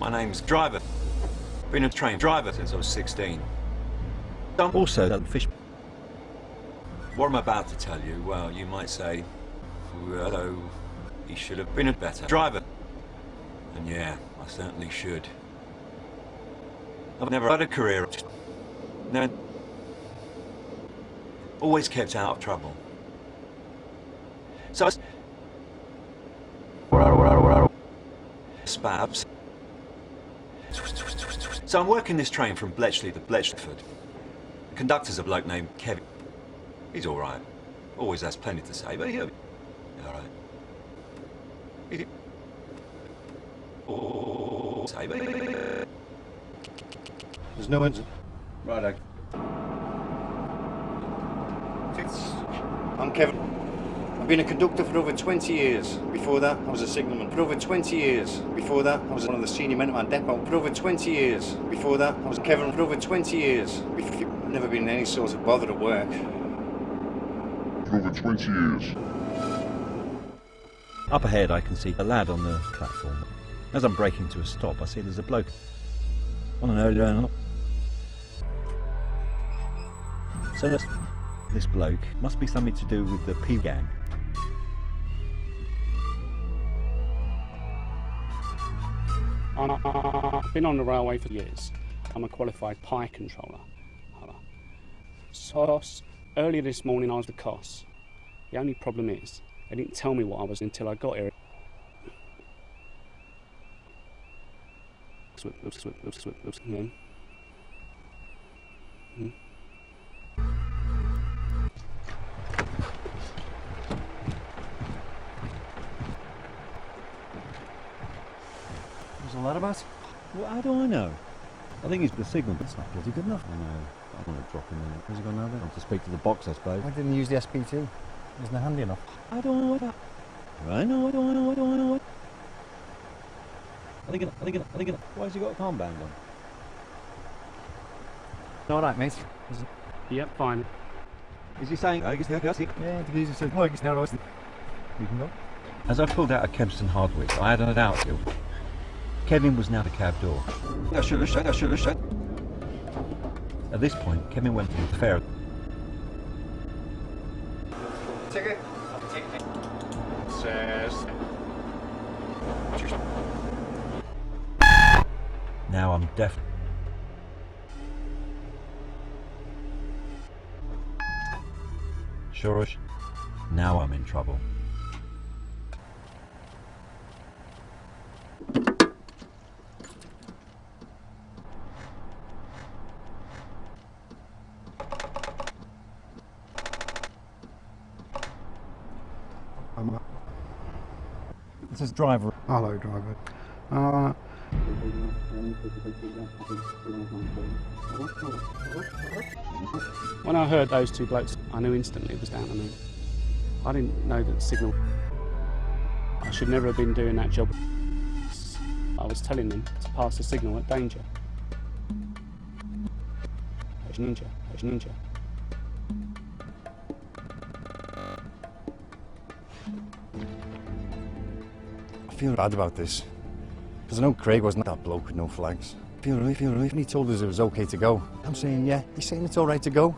My name's Driver. Been a train driver since I was 16. I'm also a fish. What I'm about to tell you, well, you might say, well, he should have been a better driver. And yeah, I certainly should. I've never had a career. No. Always kept out of trouble. So Spabs. So I'm working this train from Bletchley to Bletchleyford. The conductor's a bloke named Kevin. He's all right. Always has plenty to say, but he'll be all right. There's no engine. Righto. I'm Kevin. I've been a conductor for over 20 years. Before that, I was a signalman. For over 20 years. Before that, I was one of the senior men at my depot. For over 20 years. Before that, I was Kevin. For over 20 years. I've never been in any sort of bother at work. For over 20 years. Up ahead I can see a lad on the platform. As I'm braking to a stop, I see there's a bloke on an early. So this bloke must be something to do with the P gang. I've been on the railway for years. I'm a qualified pie controller. So earlier this morning I was the COS. The only problem is they didn't tell me what I was until I got here. What's all that about? Well, how do I know? I think it's the signal, but it's not bloody good enough. I know. I want to drop him in. Where's he gone now then? I want to speak to the box, I suppose. Why didn't you use the SPT? Isn't it handy enough? I don't know what that. I know. I think. Why has he got a armband on? All right, mate. Yep, fine. Is he saying? Yeah, the geezer said, well, it's now right. You can go. As I pulled out of Kempston Hardwick, I had an outfield. Kevin was now the cab door. I should have said. At this point, Kevin went to the fair. Ticket. Says. Now I'm deaf. Sure. Now I'm in trouble. This is driver. Hello, driver. When I heard those two blokes, I knew instantly it was down to me. I didn't know that signal. I should never have been doing that job. I was telling them to pass the signal at danger. Ninja. I feel bad about this. Because I know Craig wasn't that bloke with no flags. I feel relief. And he told us it was okay to go. I'm saying, yeah. He's saying it's all right to go.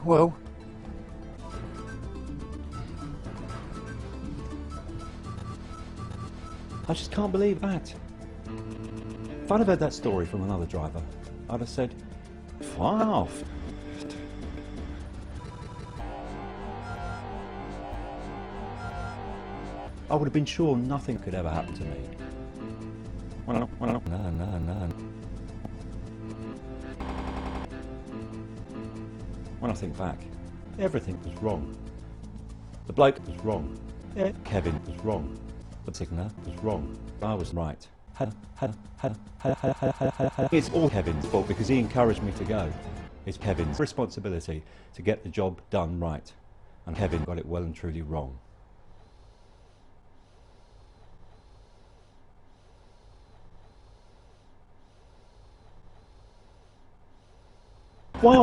Whoa. I just can't believe that. If I'd have heard that story from another driver, I'd have said, wow. I would have been sure nothing could ever happen to me. No. When I think back, everything was wrong. The bloke was wrong. Kevin was wrong. The signal was wrong. I was right. It's all Kevin's fault because he encouraged me to go. It's Kevin's responsibility to get the job done right. And Kevin got it well and truly wrong. Why